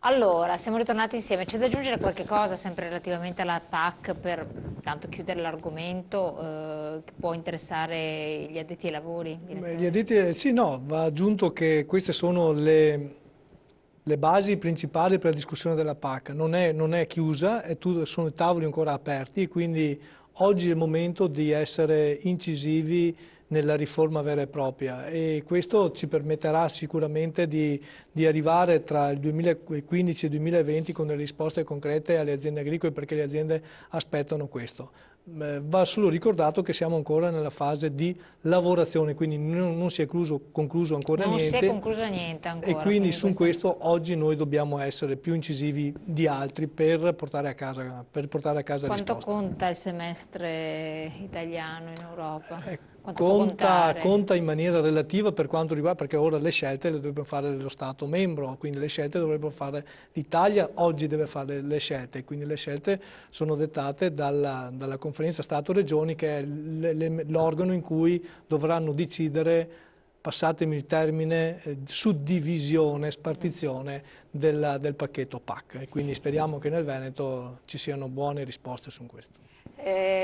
Allora, siamo ritornati insieme. C'è da aggiungere qualche cosa sempre relativamente alla PAC per tanto chiudere l'argomento che può interessare gli addetti ai lavori, Gli direttore? addetti, sì, no, va aggiunto che queste sono le basi principali per la discussione della PAC. Non è chiusa, sono i tavoli ancora aperti, quindi oggi è il momento di essere incisivi nella riforma vera e propria e questo ci permetterà sicuramente di arrivare tra il 2015 e il 2020 con delle risposte concrete alle aziende agricole perché le aziende aspettano questo. Va solo ricordato che siamo ancora nella fase di lavorazione, quindi non si è concluso ancora Non si è niente concluso niente e ancora, quindi quindi su questo... questo oggi noi dobbiamo essere più incisivi di altri per portare a casa Quanto risposte. conta il semestre italiano in Europa? Eh, Quanto può Conta, contare? conta in maniera relativa per quanto riguarda, perché ora le scelte le dovrebbe fare lo Stato membro, quindi le scelte dovrebbero fare l'Italia, oggi deve fare le scelte, quindi le scelte sono dettate dalla conferenza Stato-Regioni che è l'organo in cui dovranno decidere, passatemi il termine, suddivisione, spartizione del pacchetto PAC e quindi speriamo che nel Veneto ci siano buone risposte su questo.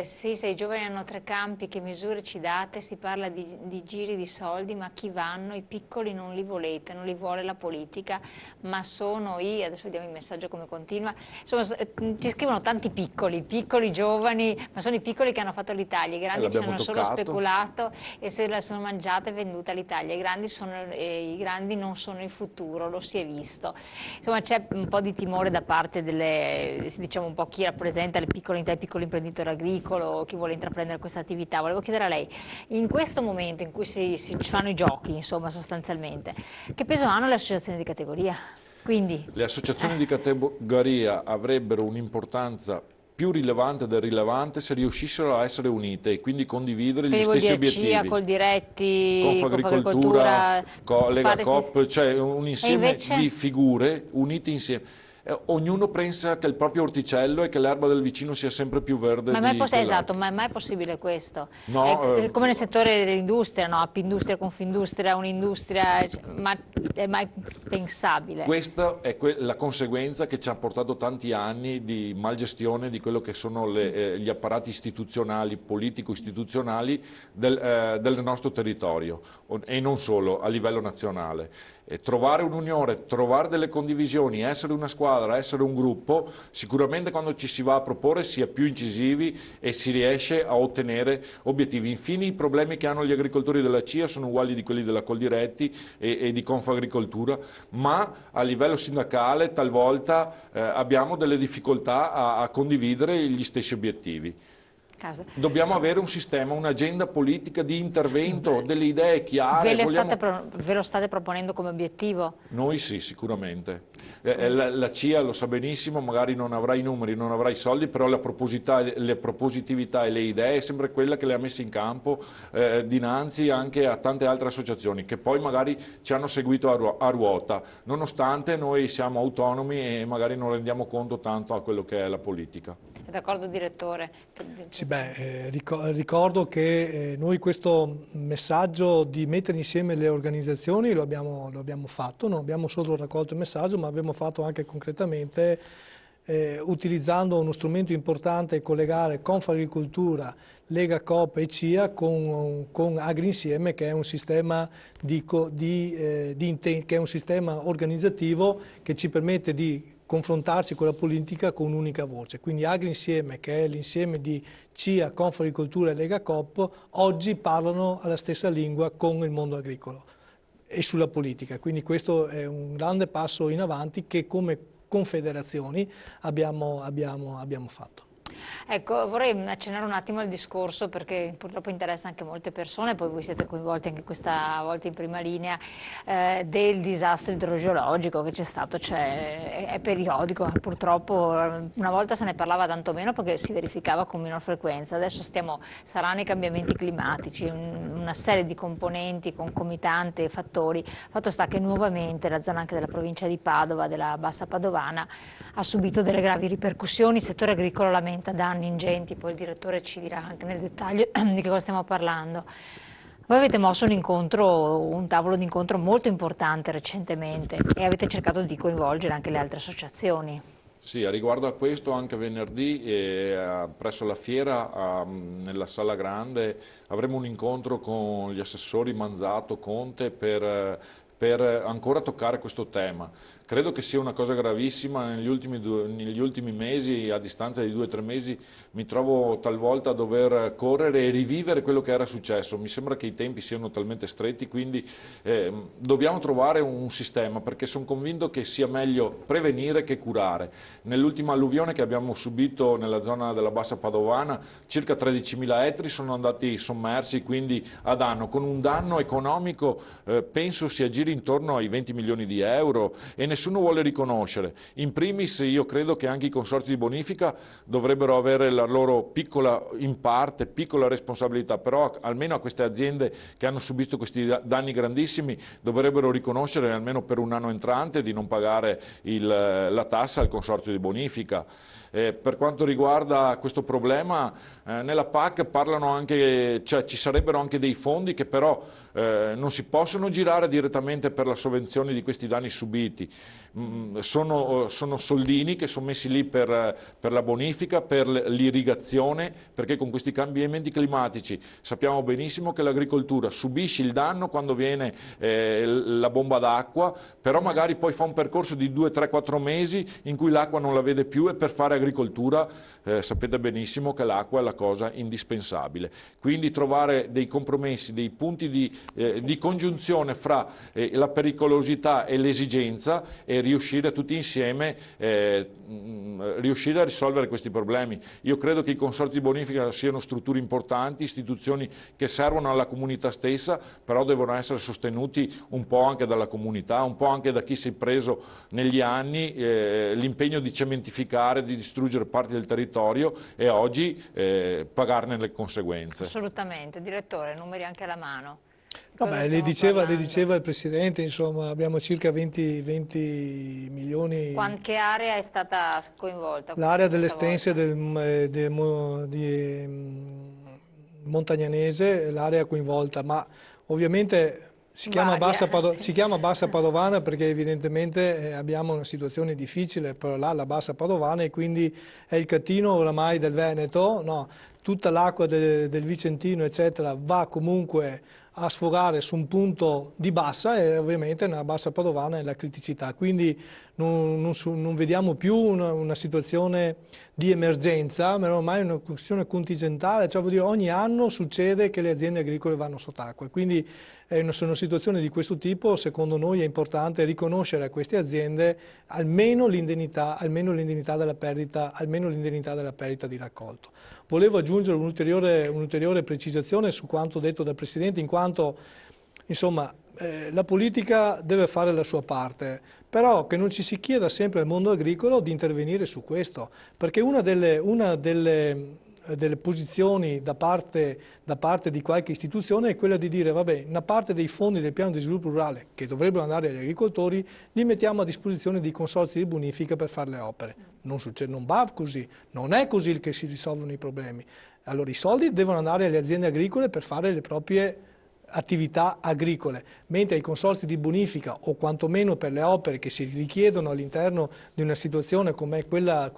Sì, se i giovani hanno tre campi, che misure ci date? Si parla di giri di soldi, ma chi vanno? I piccoli non li volete, non li vuole la politica, ma sono adesso vediamo il messaggio come continua, insomma ci scrivono tanti piccoli, piccoli giovani, ma sono i piccoli che hanno fatto l'Italia, i grandi ci L'abbiamo hanno solo toccato. speculato e se la sono mangiata e venduta l'Italia, i grandi non sono il futuro, lo si è visto. Insomma c'è un po' di timore da parte diciamo un po' chi rappresenta le piccole unità, i piccoli imprenditori agricolo, chi vuole intraprendere questa attività. Volevo chiedere a lei, in questo momento in cui si fanno i giochi, insomma sostanzialmente, che peso hanno le associazioni di categoria? Quindi, Le associazioni di categoria avrebbero un'importanza più rilevante del rilevante se riuscissero a essere unite e quindi condividere gli quindi vuol stessi dire CIA, obiettivi. Coldiretti, Confagricoltura, Confagricoltura, Lega fare... Coop, cioè un E insieme di invece? figure unite insieme. Ognuno pensa che il proprio orticello e che l'erba del vicino sia sempre più verde Ma è mai di esatto, quell'altro. ma è mai possibile questo? No, È come nel settore dell'industria, no? Appindustria, Confindustria, un'industria, ma è mai pensabile? questa è la conseguenza che ci ha portato tanti anni di malgestione di quello che sono gli apparati istituzionali, politico-istituzionali del nostro territorio e non solo a livello nazionale. E trovare un'unione, trovare delle condivisioni, essere una squadra, essere un gruppo, sicuramente quando ci si va a proporre si è più incisivi e si riesce a ottenere obiettivi. Infine i problemi che hanno gli agricoltori della CIA sono uguali di quelli della Coldiretti e di Confagricoltura, ma a livello sindacale talvolta abbiamo delle difficoltà a condividere gli stessi obiettivi. Caso. Dobbiamo avere un sistema, un'agenda politica di intervento, delle idee chiare. Ve lo state proponendo come obiettivo? Noi sì, sicuramente. La CIA lo sa benissimo, magari non avrà i numeri, non avrà i soldi, però la propositività e le idee è sempre quella che le ha messe in campo dinanzi anche a tante altre associazioni che poi magari ci hanno seguito a ruota, nonostante noi siamo autonomi e magari non rendiamo conto tanto a quello che è la politica. È d'accordo, direttore? Sì, ricordo che noi questo messaggio di mettere insieme le organizzazioni lo abbiamo fatto, non abbiamo solo raccolto il messaggio, ma abbiamo fatto anche concretamente utilizzando uno strumento importante collegare Confagricoltura, Lega Coop e CIA con AgriInsieme che è un sistema, che è un sistema organizzativo che ci permette di confrontarci con la politica con un'unica voce. Quindi AgriInsieme, che è l'insieme di CIA, Confagricoltura e Lega Coop, oggi parlano alla stessa lingua con il mondo agricolo e sulla politica. Quindi questo è un grande passo in avanti che come confederazioni abbiamo fatto. Ecco, vorrei accennare un attimo al discorso perché purtroppo interessa anche molte persone, poi voi siete coinvolti anche questa volta in prima linea, del disastro idrogeologico che c'è stato, cioè, è periodico, purtroppo una volta se ne parlava tanto meno perché si verificava con minor frequenza, adesso saranno i cambiamenti climatici, una serie di componenti, concomitanti e fattori, fatto sta che nuovamente la zona anche della provincia di Padova, della Bassa Padovana, ha subito delle gravi ripercussioni, il settore agricolo lamenta danni ingenti, poi il direttore ci dirà anche nel dettaglio di che cosa stiamo parlando. Voi avete mosso un tavolo d'incontro molto importante recentemente e avete cercato di coinvolgere anche le altre associazioni. Sì, a riguardo a questo anche venerdì presso la fiera nella Sala Grande avremo un incontro con gli assessori Manzato, Conte per ancora toccare questo tema. Credo che sia una cosa gravissima, negli ultimi mesi, a distanza di 2 o 3 mesi, mi trovo talvolta a dover correre e rivivere quello che era successo. Mi sembra che i tempi siano talmente stretti, quindi dobbiamo trovare un sistema, perché sono convinto che sia meglio prevenire che curare. Nell'ultima alluvione che abbiamo subito nella zona della Bassa Padovana, circa 13.000 ettari sono andati sommersi, quindi a danno, con un danno economico penso si aggiri intorno ai 20 milioni di euro e nessuno vuole riconoscere. In primis io credo che anche i consorzi di bonifica dovrebbero avere la loro piccola, in parte, piccola responsabilità, però almeno a queste aziende che hanno subito questi danni grandissimi dovrebbero riconoscere almeno per un anno entrante di non pagare la tassa al consorzio di bonifica. Per quanto riguarda questo problema, nella PAC parlano anche, cioè ci sarebbero anche dei fondi che però non si possono girare direttamente per la sovvenzione di questi danni subiti. Sono soldini che sono messi lì per la bonifica, per l'irrigazione, perché con questi cambiamenti climatici sappiamo benissimo che l'agricoltura subisce il danno quando viene la bomba d'acqua, però magari poi fa un percorso di 2, 3, 4 mesi in cui l'acqua non la vede più e per fare agricoltura sapete benissimo che l'acqua è la cosa indispensabile. Quindi trovare dei compromessi, dei punti di congiunzione fra la pericolosità e l'esigenza e riuscire tutti insieme riuscire a risolvere questi problemi. Io credo che i consorzi di bonifica siano strutture importanti, istituzioni che servono alla comunità stessa, però devono essere sostenuti un po' anche dalla comunità, un po' anche da chi si è preso negli anni l'impegno di cementificare, di distruggere parti del territorio e oggi pagarne le conseguenze. Assolutamente. Direttore, numeri anche alla mano. Vabbè, le diceva il Presidente, insomma, abbiamo circa 20 milioni. Che area è stata coinvolta? L'area delle Stense di Montagnanese, l'area coinvolta, ma ovviamente si chiama Bassa Padovana perché evidentemente abbiamo una situazione difficile per la Bassa Padovana e quindi è il catino oramai del Veneto, no? Tutta l'acqua del Vicentino eccetera va comunque a sfogare su un punto di bassa e ovviamente nella Bassa Padovana è la criticità, quindi non vediamo più una situazione di emergenza, ma ormai è una questione contingentale, cioè vuol dire ogni anno succede che le aziende agricole vanno sott'acqua, quindi sono situazioni di questo tipo, secondo noi è importante riconoscere a queste aziende almeno l'indennità della perdita di raccolto. Volevo aggiungere un'ulteriore precisazione su quanto detto dal Presidente, in quanto insomma, la politica deve fare la sua parte, però che non ci si chieda sempre al mondo agricolo di intervenire su questo, perché una delle posizioni da parte di qualche istituzione è quella di dire vabbè, una parte dei fondi del piano di sviluppo rurale che dovrebbero andare agli agricoltori li mettiamo a disposizione dei consorzi di bonifica per fare le opere. Non va così, non è così che si risolvono i problemi. Allora i soldi devono andare alle aziende agricole per fare le proprie attività agricole, mentre i consorzi di bonifica o quantomeno per le opere che si richiedono all'interno di una situazione come quella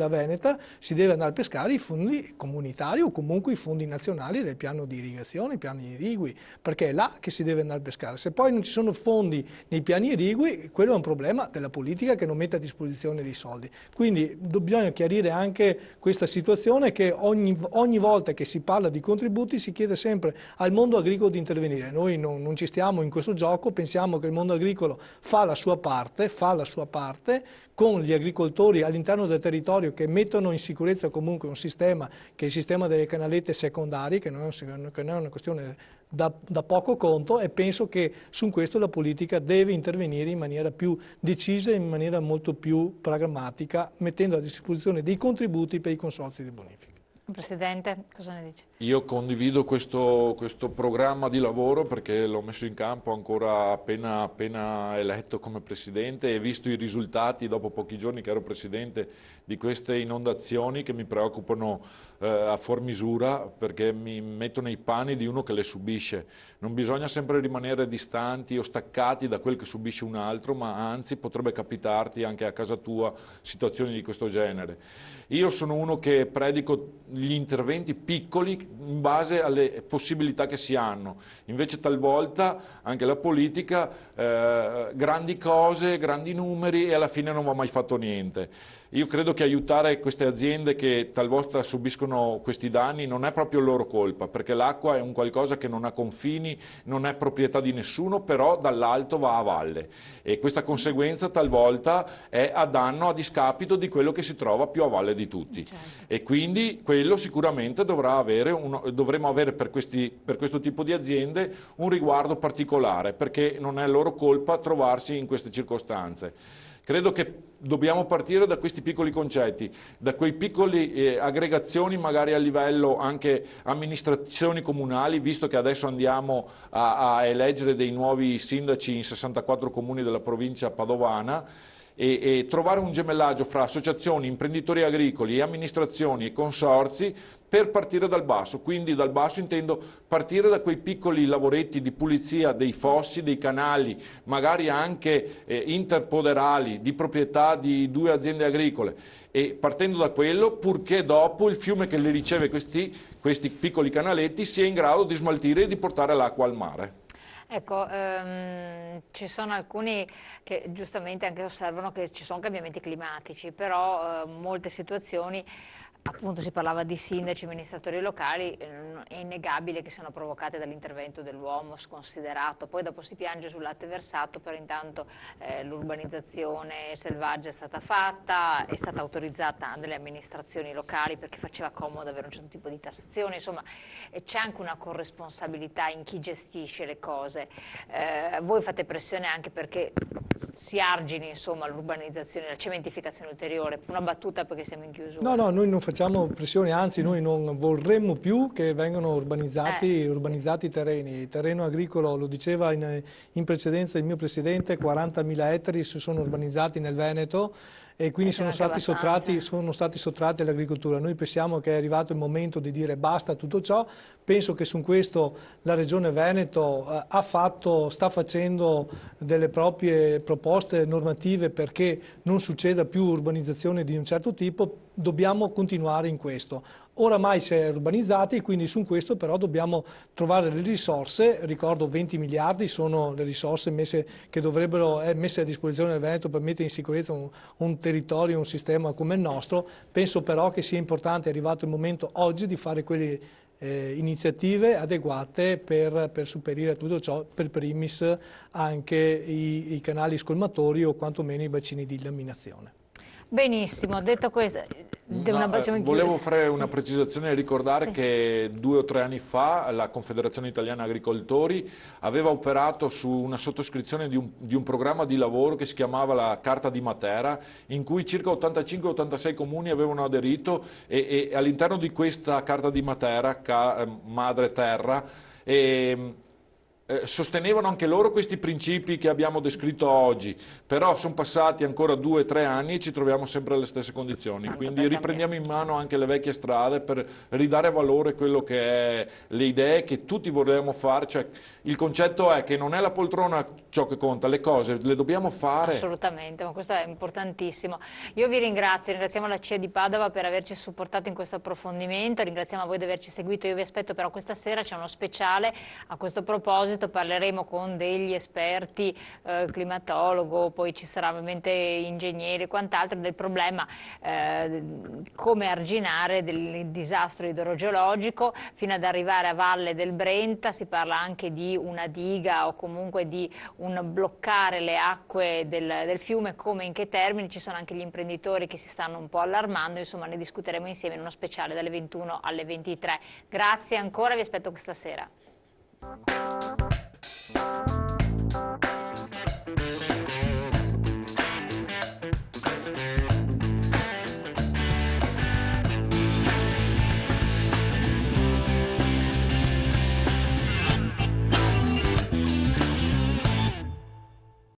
veneta si deve andare a pescare i fondi comunitari o comunque i fondi nazionali del piano di irrigazione, i piani irrigui, perché è là che si deve andare a pescare. Se poi non ci sono fondi nei piani irrigui, quello è un problema della politica che non mette a disposizione dei soldi. Quindi bisogna chiarire anche questa situazione che ogni volta che si parla di contributi si chiede sempre al mondo agricolo di intervenire. Noi non ci stiamo in questo gioco, pensiamo che il mondo agricolo fa la sua parte con gli agricoltori all'interno del territorio che mettono in sicurezza comunque un sistema che è il sistema delle canalette secondarie, che non è una questione da poco conto, e penso che su questo la politica deve intervenire in maniera più decisa e in maniera molto più pragmatica, mettendo a disposizione dei contributi per i consorzi di bonifica. Presidente, cosa ne dice? Io condivido questo programma di lavoro perché l'ho messo in campo ancora appena eletto come Presidente e visto i risultati dopo pochi giorni che ero Presidente di queste inondazioni che mi preoccupano a formisura perché mi metto nei panni di uno che le subisce. Non bisogna sempre rimanere distanti o staccati da quel che subisce un altro, ma anzi potrebbe capitarti anche a casa tua situazioni di questo genere. Io sono uno che predico gli interventi piccoli in base alle possibilità che si hanno, invece talvolta anche la politica, grandi cose, grandi numeri e alla fine non va mai fatto niente. Io credo che aiutare queste aziende che talvolta subiscono questi danni non è proprio loro colpa, perché l'acqua è un qualcosa che non ha confini, non è proprietà di nessuno, però dall'alto va a valle e questa conseguenza talvolta è a danno, a discapito di quello che si trova più a valle di tutti. Certo. E quindi quello sicuramente dovremo avere per questo tipo di aziende un riguardo particolare, perché non è loro colpa trovarsi in queste circostanze. Credo che dobbiamo partire da questi piccoli concetti, da quei piccoli aggregazioni magari a livello anche amministrazioni comunali, visto che adesso andiamo a eleggere dei nuovi sindaci in 64 comuni della provincia padovana, e trovare un gemellaggio fra associazioni, imprenditori agricoli, amministrazioni e consorzi per partire dal basso. Quindi dal basso intendo partire da quei piccoli lavoretti di pulizia dei fossi, dei canali, magari anche interpoderali di proprietà di 2 aziende agricole, e partendo da quello, purché dopo il fiume che li riceve questi piccoli canaletti sia in grado di smaltire e di portare l'acqua al mare. Ecco, ci sono alcuni che giustamente anche osservano che ci sono cambiamenti climatici, però molte situazioni, appunto si parlava di sindaci, amministratori locali, è innegabile che siano provocate dall'intervento dell'uomo sconsiderato, poi dopo si piange sul latte versato, però intanto l'urbanizzazione selvaggia è stata fatta, è stata autorizzata dalle amministrazioni locali perché faceva comodo avere un certo tipo di tassazione, insomma c'è anche una corresponsabilità in chi gestisce le cose. Voi fate pressione anche perché si argini insomma l'urbanizzazione, la cementificazione ulteriore, una battuta perché siamo in chiusura. No, no, noi non facciamo pressione, anzi noi non vorremmo più che vengano urbanizzati i terreni. Il terreno agricolo, lo diceva in precedenza il mio Presidente, 40.000 ettari si sono urbanizzati nel Veneto e quindi sono stati sottratti all'agricoltura. Noi pensiamo che è arrivato il momento di dire basta a tutto ciò. Penso che su questo la Regione Veneto sta facendo delle proprie proposte normative perché non succeda più urbanizzazione di un certo tipo. Dobbiamo continuare in questo. Oramai si è urbanizzati e quindi su questo però dobbiamo trovare le risorse. Ricordo 20 miliardi sono le risorse che dovrebbero essere messe a disposizione del Veneto per mettere in sicurezza un territorio, un sistema come il nostro. Penso però che sia importante, è arrivato il momento oggi di fare quelle iniziative adeguate per superare tutto ciò, per primis anche i canali scolmatori o quantomeno i bacini di laminazione. Benissimo, detto questo, volevo fare una precisazione e ricordare che 2 o 3 anni fa la Confederazione Italiana Agricoltori aveva operato su una sottoscrizione di un programma di lavoro che si chiamava la Carta di Matera, in cui circa 85-86 comuni avevano aderito e all'interno di questa Carta di Matera, Madre Terra, sostenevano anche loro questi principi che abbiamo descritto oggi, però sono passati ancora 2 o 3 anni e ci troviamo sempre alle stesse condizioni, quindi riprendiamo in mano anche le vecchie strade per ridare valore a quello che è le idee che tutti vorremmo fare, cioè il concetto è che non è la poltrona ciò che conta, le cose le dobbiamo fare. Assolutamente, ma questo è importantissimo. Io vi ringrazio, ringraziamo la CIA di Padova per averci supportato in questo approfondimento, ringraziamo voi di averci seguito, io vi aspetto però questa sera, c'è uno speciale a questo proposito. Parleremo con degli esperti, climatologo, poi ci sarà ovviamente ingegneri e quant'altro del problema come arginare del disastro idrogeologico fino ad arrivare a Valle del Brenta. Si parla anche di una diga o comunque di un bloccare le acque del fiume, come in che termini. Ci sono anche gli imprenditori che si stanno un po' allarmando, insomma ne discuteremo insieme in uno speciale dalle 21 alle 23. Grazie ancora, vi aspetto questa sera.